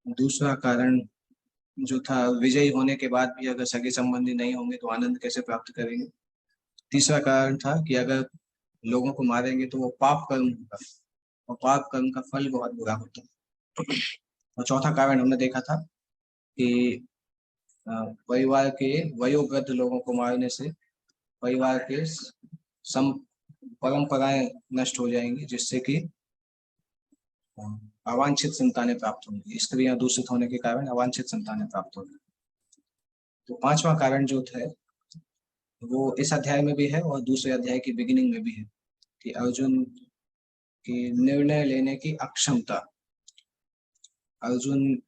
दूसरा कारण जो था, विजयी होने के बाद भी अगर सगे संबंधी नहीं होंगे तो आनंद कैसे प्राप्त करेंगे। तीसरा कारण था कि अगर लोगों को मारेंगे तो वो पाप कर्म होगा, और पाप कर्म का फल बहुत बुरा होता है। और चौथा कारण हमने देखा था कि परिवार के वयोवृद्ध लोगों को मारने से परिवार के सम परंपराएं नष्ट हो जाएंगी, जिससे कि अवांछित संतानें प्राप्त होंगी। स्त्रियां दूषित होने के कारण अवांछित संतानें प्राप्त होंगी। तो पांचवा कारण जो है वो इस अध्याय में भी है और दूसरे अध्याय की बिगिनिंग में भी है, कि अर्जुन की निर्णय लेने की अक्षमता। अर्जुन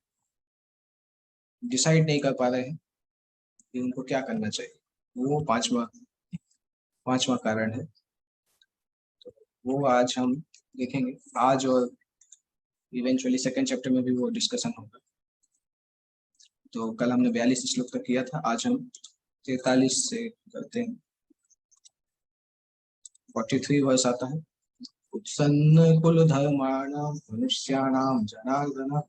डिसाइड नहीं कर पा रहे हैं कि उनको क्या करना चाहिए। वो पांचवा कारण है। तो वो आज हम देखेंगे आज, और इवेंचुअली सेकंड चैप्टर में भी वो डिस्कशन होगा। तो कल हमने 42 श्लोक तक किया था, आज हम 43 से करते हैं। 43 वर्ष आता है। उत्सन्न कुल धर्माणाम मनुष्याणाम जनार्दन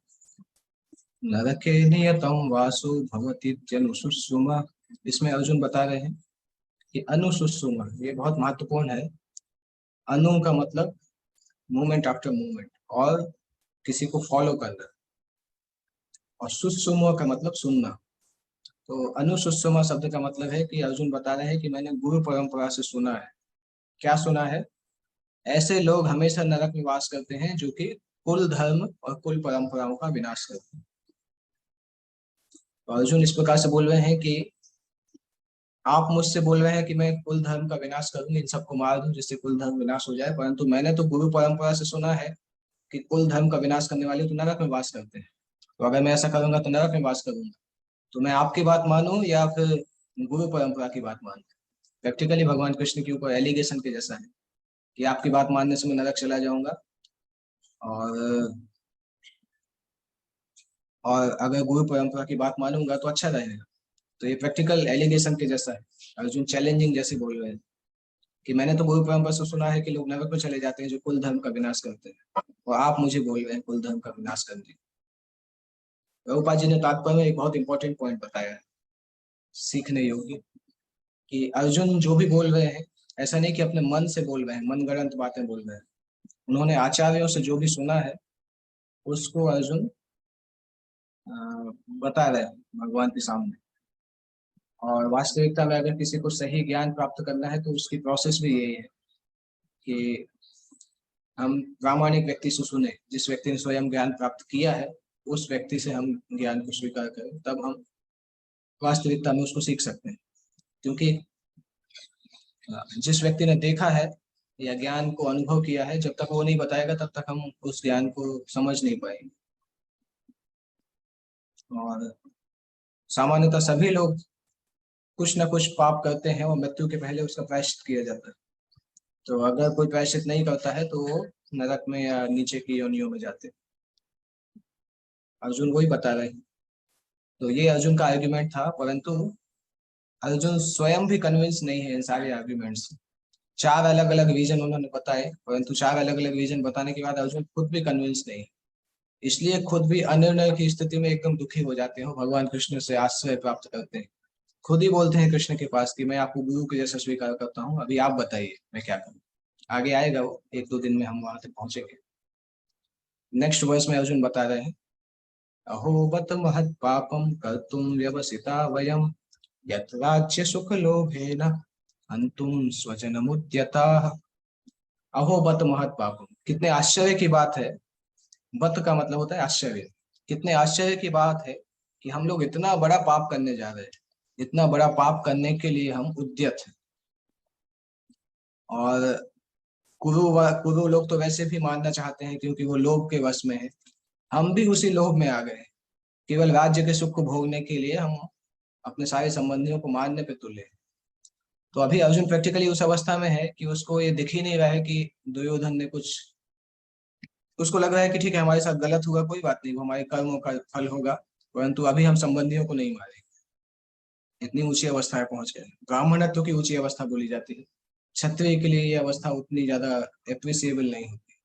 नरके नियतम वासु भवति जनुसुषुमा। इसमें अर्जुन बता रहे हैं कि अनुसुषुमा, ये बहुत महत्वपूर्ण है। अनु का मतलब मूवमेंट आफ्टर मूवमेंट, और किसी को फॉलो करना, और सुषुमा का मतलब सुनना। तो अनुसुषुमा शब्द का मतलब है कि अर्जुन बता रहे हैं कि मैंने गुरु परंपरा से सुना है। क्या सुना है? ऐसे लोग हमेशा नरक में वास करते हैं जो कि कुल धर्म और कुल परंपराओं का विनाश करते हैं। तो अर्जुन इस प्रकार से बोल रहे हैं कि आप मुझसे बोल रहे हैं कि मैं कुल धर्म का विनाश करूं, इन सबको मार दूं जिससे कुल धर्म विनाश हो जाए, परंतु मैंने तो गुरु परंपरा से सुना है कि कुल धर्म का विनाश करने वाले तो नरक में वास करते हैं। तो अगर मैं ऐसा करूंगा तो नरक में वास करूंगा। तो मैं आपकी बात मानूं या फिर गुरु परंपरा की बात मानूं? प्रैक्टिकली भगवान कृष्ण के ऊपर एलिगेशन के जैसा है कि आपकी बात मानने से मैं नरक चला जाऊंगा, और अगर गुरु परंपरा की बात मानूंगा तो अच्छा रहेगा। तो ये प्रैक्टिकल एलिगेशन के जैसा है। अर्जुन चैलेंजिंग जैसे बोल रहे हैं कि मैंने तो गुरु परंपरा से सुना है कि लोग नरक में चले जाते हैं जो कुल धर्म का विनाश करते हैं, और आप मुझे बोल रहे हैं कुल धर्म का विनाश करने। प्रभुपाद जी ने तात्पर्य में एक बहुत इंपॉर्टेंट पॉइंट बताया है, सीखने योग्य, कि अर्जुन जो भी बोल रहे हैं ऐसा नहीं कि अपने मन से बोल रहे हैं, मनगढ़ंत बातें बोल रहे हैं। उन्होंने आचार्यों से जो भी सुना है उसको अर्जुन बता रहे हैं भगवान के सामने। और वास्तविकता में अगर किसी को सही ज्ञान प्राप्त करना है तो उसकी प्रोसेस भी यही है कि हम प्रामाणिक व्यक्ति से सुने, जिस व्यक्ति ने स्वयं ज्ञान प्राप्त किया है उस व्यक्ति से हम ज्ञान को स्वीकार करें, तब हम वास्तविकता में उसको सीख सकते हैं। क्योंकि जिस व्यक्ति ने देखा है या ज्ञान को अनुभव किया है, जब तक वो नहीं बताएगा तब तक हम उस ज्ञान को समझ नहीं पाएंगे। और सामान्यतः सभी लोग कुछ ना कुछ पाप करते हैं और मृत्यु के पहले उसका प्रायश्चित किया जाता है। तो अगर कोई प्रायश्चित नहीं करता है तो वो नरक में या नीचे की योनियों में जाते हैं। अर्जुन वही बता रहे हैं। तो ये अर्जुन का आर्ग्यूमेंट था, परंतु अर्जुन स्वयं भी कन्विंस नहीं है इन सारे आर्ग्यूमेंट से। चार अलग अलग रीजन उन्होंने बताए, परंतु चार अलग अलग रीजन बताने के बाद अर्जुन खुद भी कन्विंस नहीं, इसलिए खुद भी अनिर्णय की स्थिति में एकदम दुखी हो जाते हो। भगवान कृष्ण से आश्रय प्राप्त करते हैं, खुद ही बोलते हैं कृष्ण के पास कि मैं आपको गुरु के जैसा स्वीकार करता हूँ, अभी आप बताइए मैं क्या करूँ। आगे आएगा वो, एक दो दिन में हम वहां तक पहुंचेंगे। नेक्स्ट वर्स में अर्जुन बता रहे हैं, अहो बत महत् पापम कर्तुम व्यवसिता वयम यत् राज्य सुख लोभेन हन्तुम स्वजनमुद्यताः। अहो बत महत् पापम, कितने आश्चर्य की बात है। बत का मतलब होता है आश्चर्य। कितने आश्चर्य की बात है कि हम लोग इतना बड़ा पाप करने जा रहे हैं, इतना बड़ा पाप करने के लिए हम उद्यत हैं। और कुरु लोग तो वैसे भी मानना चाहते हैं क्योंकि वो लोभ के वश में है। हम भी उसी लोभ में आ गए हैं। केवल राज्य के सुख को भोगने के लिए हम अपने सारे संबंधियों को मारने पे तुले हैं। तो अभी अर्जुन प्रैक्टिकली उस अवस्था में है कि उसको ये दिख ही नहीं रहा है कि दुर्योधन ने कुछ, उसको लग रहा है कि ठीक है हमारे साथ गलत हुआ, कोई बात नहीं, वो हमारे कर्मों का फल होगा, परंतु अभी हम संबंधियों को नहीं मारेंगे। इतनी ऊंची अवस्था है पहुंच गए। ब्राह्मणत्व की ऊंची अवस्था बोली जाती है, क्षत्रिय के लिए ये अवस्था उतनी ज्यादा एप्रिसिएबल नहीं होती।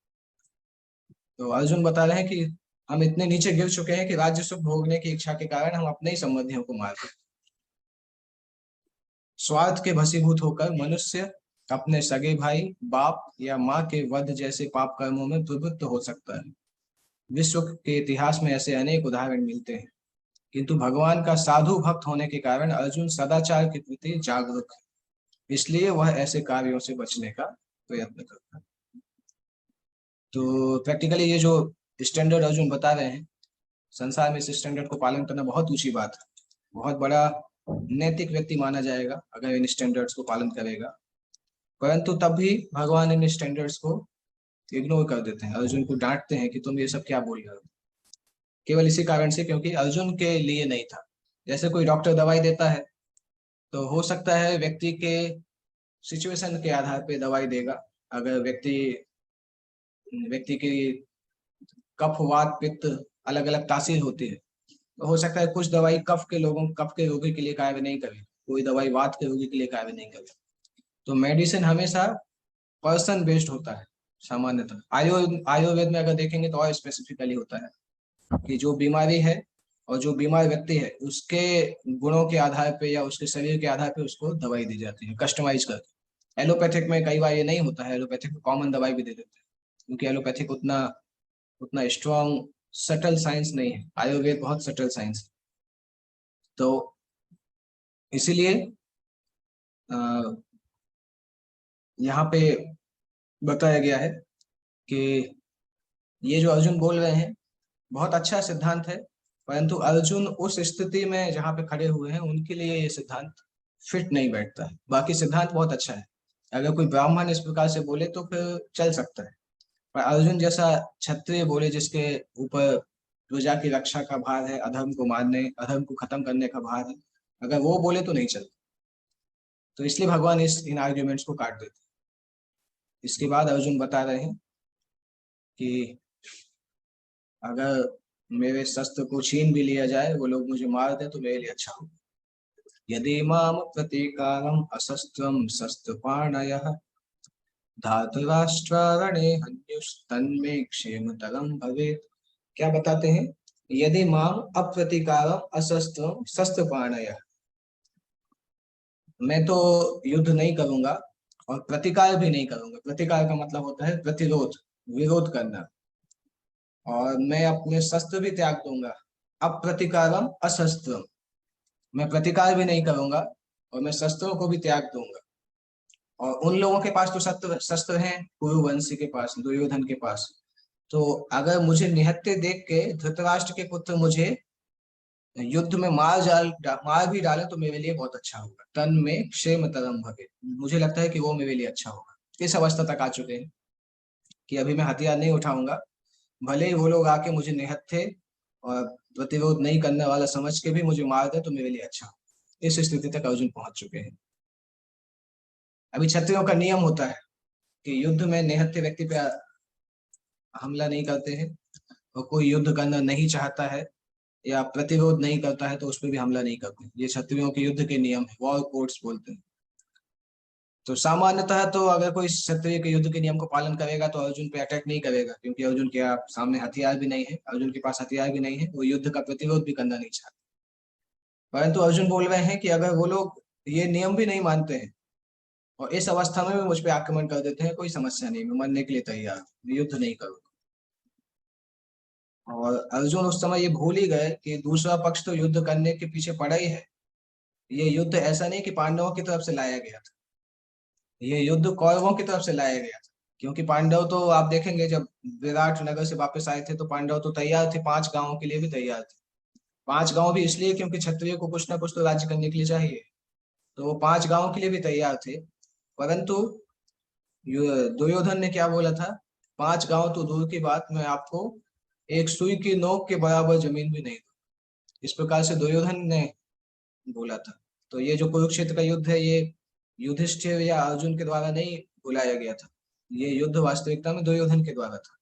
तो अर्जुन बता रहे हैं कि हम इतने नीचे गिर चुके हैं कि राज्य सुख भोगने की इच्छा के कारण हम अपने ही संबंधियों को मारते हैं। स्वार्थ के भसीभूत होकर मनुष्य अपने सगे भाई, बाप या माँ के वध जैसे पाप कर्मों में प्रवृत्त हो सकता है। विश्व के इतिहास में ऐसे अनेक उदाहरण मिलते हैं, किंतु भगवान का साधु भक्त होने के कारण अर्जुन सदाचार के प्रति जागरूक है, इसलिए वह ऐसे कार्यों से बचने का प्रयत्न करता है। तो प्रैक्टिकली ये जो स्टैंडर्ड अर्जुन बता रहे हैं, संसार में इस स्टैंडर्ड को पालन करना बहुत ऊंची बात है। बहुत बड़ा नैतिक व्यक्ति माना जाएगा अगर इन स्टैंडर्ड्स को पालन करेगा, परंतु तब भी भगवान इन स्टैंडर्ड्स को इग्नोर कर देते हैं, अर्जुन को डांटते हैं कि तुम ये सब क्या बोल रहे हो। केवल इसी कारण से क्योंकि अर्जुन के लिए नहीं था। जैसे कोई डॉक्टर दवाई देता है तो हो सकता है व्यक्ति के सिचुएशन के आधार पे दवाई देगा। अगर व्यक्ति व्यक्ति की कफ वात पित्त अलग अलग तासीर होती है, तो हो सकता है कुछ दवाई कफ के रोगी के लिए कार्य नहीं करे, कोई दवाई वात के रोगी के लिए कार्य नहीं करे। तो मेडिसिन हमेशा पर्सन बेस्ड होता है सामान्यतः। आयुर्वेद में अगर देखेंगे तो और स्पेसिफिकली होता है कि जो बीमारी है और जो बीमार व्यक्ति है उसके गुणों के आधार पे या उसके शरीर के आधार पे उसको दवाई दी जाती है कस्टमाइज करके। एलोपैथिक में कई बार ये नहीं होता है, एलोपैथिक में कॉमन दवाई भी दे देते हैं, क्योंकि एलोपैथिक उतना उतना स्ट्रॉन्ग सटल साइंस नहीं है, आयुर्वेद बहुत सटल साइंस है। तो इसीलिए यहाँ पे बताया गया है कि ये जो अर्जुन बोल रहे हैं बहुत अच्छा सिद्धांत है, परंतु अर्जुन उस स्थिति में जहाँ पे खड़े हुए हैं उनके लिए ये सिद्धांत फिट नहीं बैठता है। बाकी सिद्धांत बहुत अच्छा है, अगर कोई ब्राह्मण इस प्रकार से बोले तो फिर चल सकता है, पर अर्जुन जैसा क्षत्रिय बोले जिसके ऊपर प्रजा की रक्षा का भार है, अधर्म को मारने अधर्म को खत्म करने का भार है, अगर वो बोले तो नहीं चलता। तो इसलिए भगवान इन आर्ग्यूमेंट्स को काट देते। इसके बाद अर्जुन बता रहे हैं कि अगर मेरे शस्त्र को छीन भी लिया जाए, वो लोग मुझे मार दे तो मेरे लिए अच्छा होगा। यदि माम प्रतीकारम अशस्त्रम शस्त्रपाणयः धातुराष्ट्रारणे हन्युस्तन्मे क्षेमतरम भवेत्। क्या बताते हैं? यदि माम अप्रतीकारम अशस्त्रम शस्त्रपाणयः, मैं तो युद्ध नहीं करूंगा और प्रतिकार भी नहीं करूंगा। प्रतिकार का मतलब होता है प्रतिरोध, विरोध करना। और मैं अपने शस्त्र भी त्याग दूंगा। अप्रतिकारम अशस्त्रम, मैं प्रतिकार भी नहीं करूंगा और मैं शस्त्रों को भी त्याग दूंगा। और उन लोगों के पास तो शस्त्र शस्त्र हैं, कुरुवंशी के पास, दुर्योधन के पास। तो अगर मुझे निहत्थे देख के धृतराष्ट्र के पुत्र मुझे युद्ध में मार भी डाले तो मेरे लिए बहुत अच्छा होगा। तन में क्षेम तरम भवे, मुझे लगता है कि वो मेरे लिए अच्छा होगा। इस अवस्था तक आ चुके हैं कि अभी मैं हथियार नहीं उठाऊंगा, भले ही वो लोग आके मुझे निहत्थे और प्रतिरोध नहीं करने वाला समझ के भी मुझे मार दे तो मेरे लिए अच्छा। इस स्थिति तक अर्जुन पहुंच चुके हैं। अभी क्षत्रियों का नियम होता है कि युद्ध में निहत्थे व्यक्ति पे हमला नहीं करते हैं, और कोई युद्ध करना नहीं चाहता है या प्रतिरोध नहीं करता है तो उस पर भी हमला नहीं करते। ये क्षत्रियों के युद्ध के नियम है, वॉर कोड्स बोलते हैं। तो सामान्यतः तो अगर कोई क्षत्रिय के युद्ध के नियम को पालन करेगा तो अर्जुन पे अटैक नहीं करेगा, क्योंकि अर्जुन के सामने हथियार भी नहीं है, अर्जुन के पास हथियार भी नहीं है, वो युद्ध का प्रतिरोध भी करना नहीं चाहते। परंतु अर्जुन बोल रहे हैं कि अगर वो लोग ये नियम भी नहीं मानते हैं और इस अवस्था में भी मुझ पर आक्रमण कर देते हैं, कोई समस्या नहीं, मैं मरने के लिए तैयार हूँ, युद्ध नहीं करूंगा। और अर्जुन उस समय ये भूल ही गए कि दूसरा पक्ष तो युद्ध करने के पीछे पड़ा ही है। ये युद्ध ऐसा नहीं कि पांडवों की तरफ से लाया गया था, ये युद्ध कौरवों की तरफ से लाया गया था। क्योंकि पांडव तो आप देखेंगे जब विराट नगर से वापस आए थे तो पांडव तो तैयार थे, 5 गांवों के लिए भी तैयार थे। 5 गांव भी इसलिए क्योंकि क्षत्रिय को कुछ ना कुछ तो राज्य करने के लिए चाहिए, तो वो 5 गांवों के लिए भी तैयार थे। परंतु दुर्योधन ने क्या बोला था? 5 गांव तो दूर की बात, मैं आपको एक सुई की नोक के बराबर जमीन भी नहीं दूं। इस प्रकार से दुर्योधन ने बोला था। तो ये जो कुरुक्षेत्र का युद्ध है, ये युधिष्ठिर या अर्जुन के द्वारा नहीं बुलाया गया था, ये युद्ध वास्तविकता में दुर्योधन के द्वारा था।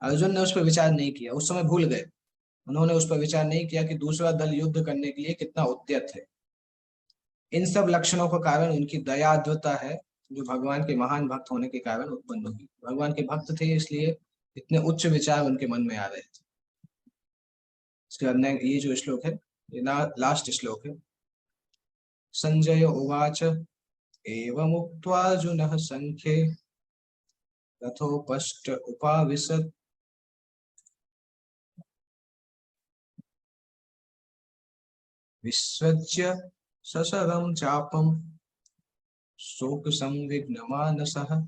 अर्जुन ने उस पर विचार नहीं किया, उस समय भूल गए, उन्होंने उस पर विचार नहीं किया कि दूसरा दल युद्ध करने के लिए कितना उद्यत है। इन सब लक्षणों का कारण उनकी दयाद्रता है, जो भगवान के महान भक्त होने के कारण उत्पन्न होगी। भगवान के भक्त थे इसलिए इतने उच्च विचार उनके मन में आ रहे थे। ये जो श्लोक है ये लास्ट श्लोक है। संजय उवाच एवमुक्त्वा अर्जुनः संख्ये रथोपस्थ उपाविशत् विसृज्य सशरं चापं शोक संविघ्न मानसः।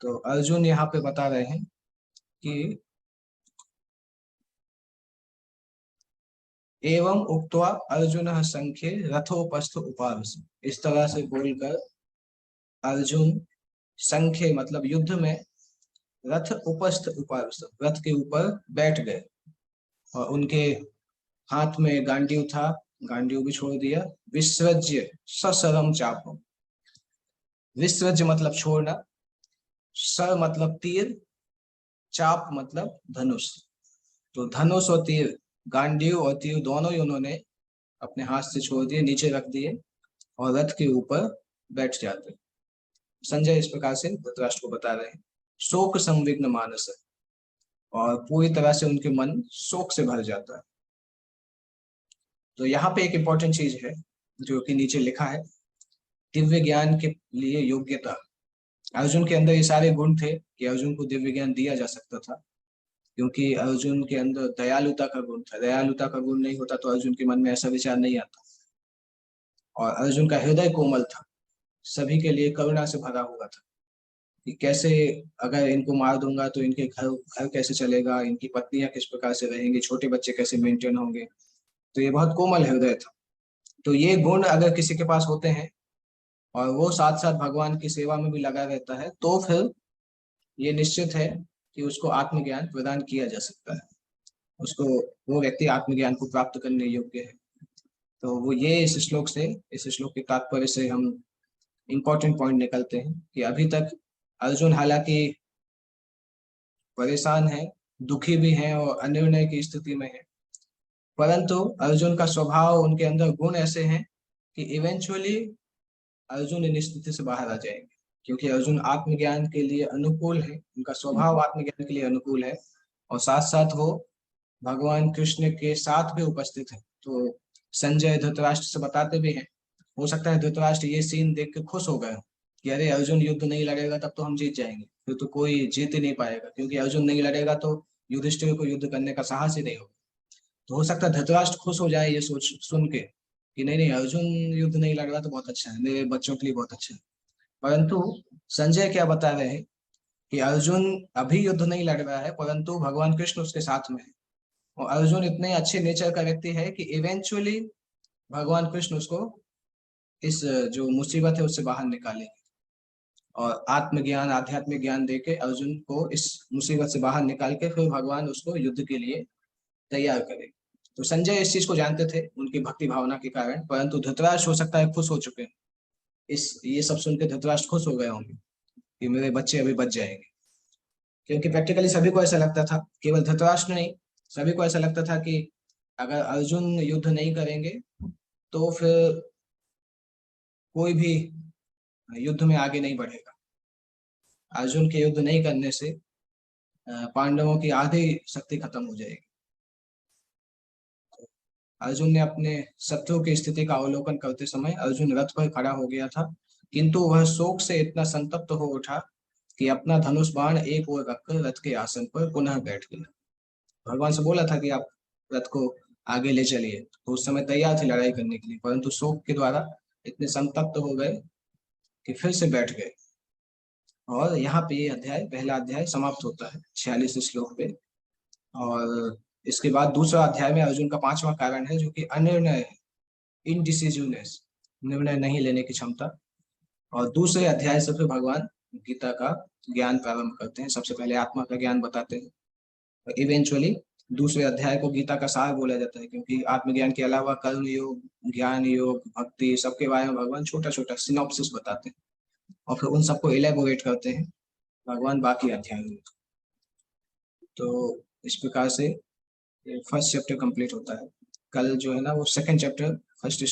तो अर्जुन यहाँ पे बता रहे हैं कि एवं उक्त्वा अर्जुन संख्ये रथोपस्थ उपाविश, इस तरह से बोलकर अर्जुन संख्ये मतलब युद्ध में रथ उपस्थ उपाविश, रथ के ऊपर बैठ गए और उनके हाथ में गांडीव था, गांडीव भी छोड़ दिया। विसृज्य सशरम चापम, विसृज्य मतलब छोड़ना, सर मतलब तीर, चाप मतलब धनुष। तो धनुष और तीर, गांडीव और तीर दोनों ही उन्होंने अपने हाथ से छोड़ दिए, नीचे रख दिए और रथ के ऊपर बैठ जाते। संजय इस प्रकार से धृतराष्ट्र को बता रहे हैं। शोक संविघ्न मानस, और पूरी तरह से उनके मन शोक से भर जाता है। तो यहाँ पे एक इंपॉर्टेंट चीज है जो कि नीचे लिखा है, दिव्य ज्ञान के लिए योग्यता। अर्जुन के अंदर ये सारे गुण थे कि अर्जुन को दिव्य ज्ञान दिया जा सकता था, क्योंकि अर्जुन के अंदर दयालुता का गुण था। दयालुता का गुण नहीं होता तो अर्जुन के मन में ऐसा विचार नहीं आता। और अर्जुन का हृदय कोमल था, सभी के लिए करुणा से भरा हुआ था कि कैसे अगर इनको मार दूंगा तो इनके घर कैसे चलेगा, इनकी पत्नियां किस प्रकार से रहेंगी, छोटे बच्चे कैसे मेंटेन होंगे। तो ये बहुत कोमल हृदय था। तो ये गुण अगर किसी के पास होते हैं और वो साथ साथ भगवान की सेवा में भी लगा रहता है, तो फिर ये निश्चित है कि उसको आत्मज्ञान प्रदान किया जा सकता है, उसको वो व्यक्ति आत्मज्ञान को प्राप्त करने योग्य है। तो वो ये इस श्लोक के तात्पर्य से हम इम्पोर्टेंट पॉइंट निकलते हैं कि अभी तक अर्जुन हालांकि परेशान है, दुखी भी है और अनिर्णय की स्थिति में है, परंतु अर्जुन का स्वभाव, उनके अंदर गुण ऐसे हैं कि इवेंचुअली अर्जुन इन स्थिति से बाहर आ जाएंगे, क्योंकि अर्जुन आत्मज्ञान के लिए अनुकूल है, उनका स्वभाव आत्मज्ञान के लिए अनुकूल है और साथ साथ वो भगवान कृष्ण के साथ भी उपस्थित है। तो संजय धृतराष्ट्र से बताते भी हैं, हो सकता है धृतराष्ट्र ये सीन देख के खुश हो गए कि अरे अर्जुन युद्ध नहीं लड़ेगा तब तो हम जीत जाएंगे, फिर तो कोई जीत ही नहीं पाएगा, क्योंकि अर्जुन नहीं लड़ेगा तो युधिष्ठिर को युद्ध करने का साहस ही नहीं होगा। तो हो सकता है धृतराष्ट्र खुश हो जाए ये सोच सुन के कि नहीं नहीं अर्जुन युद्ध नहीं लड़ रहा तो बहुत अच्छा है, मेरे बच्चों के लिए बहुत अच्छा है। परंतु संजय क्या बता रहे हैं कि अर्जुन अभी युद्ध नहीं लड़ रहा है, परंतु भगवान कृष्ण उसके साथ में है और अर्जुन इतने अच्छे नेचर का व्यक्ति है कि इवेंचुअली भगवान कृष्ण उसको इस जो मुसीबत है उससे बाहर निकालेंगे और आत्मज्ञान आध्यात्मिक ज्ञान देके अर्जुन को इस मुसीबत से बाहर निकाल के फिर भगवान उसको युद्ध के लिए तैयार करें। तो संजय इस चीज को जानते थे उनकी भक्ति भावना के कारण, परंतु धृतराष्ट्र हो सकता है खुश हो चुके हैं, इस ये सब सुन के धृतराष्ट्र खुश हो गए होंगे कि मेरे बच्चे अभी बच जाएंगे। क्योंकि प्रैक्टिकली सभी को ऐसा लगता था, केवल धृतराष्ट्र नहीं, सभी को ऐसा लगता था कि अगर अर्जुन युद्ध नहीं करेंगे तो फिर कोई भी युद्ध में आगे नहीं बढ़ेगा। अर्जुन के युद्ध नहीं करने से पांडवों की आधी शक्ति खत्म हो जाएगी। अर्जुन ने अपने शत्रु की स्थिति का अवलोकन करते समय अर्जुन रथ पर खड़ा हो गया था, किंतु वह शोक से इतना संतप्त हो उठा कि अपना धनुष बाण एक ओर रखकर रथ के आसन पर पुनः बैठ गया। भगवान से बोला था कि आप रथ को आगे ले चलिए, तो उस समय तैयार थे लड़ाई करने के लिए, परंतु शोक के द्वारा इतने संतप्त हो गए कि फिर से बैठ गए। और यहाँ पे ये अध्याय, पहला अध्याय समाप्त होता है 46 श्लोक पे। और इसके बाद दूसरा अध्याय में अर्जुन का 5वां कारण है जो कि अनिर्णय है, इनडिसिजिवनेस, निर्णय नहीं लेने की क्षमता। और दूसरे अध्याय से फिर भगवान गीता का ज्ञान प्रारंभ करते हैं, सबसे पहले आत्मा का ज्ञान बताते हैं और इवेंचुअली दूसरे अध्याय को गीता का सार बोला जाता है, क्योंकि आत्मज्ञान के अलावा कर्म योग, ज्ञान योग, भक्ति, सबके बारे में भगवान छोटा छोटा सिनॉप्सिस बताते हैं और फिर उन सबको इलेबोरेट करते हैं भगवान बाकी अध्यायों में। तो इस प्रकार से फर्स्ट चैप्टर कंप्लीट होता है। कल जो है ना वो सेकंड चैप्टर फर्स्ट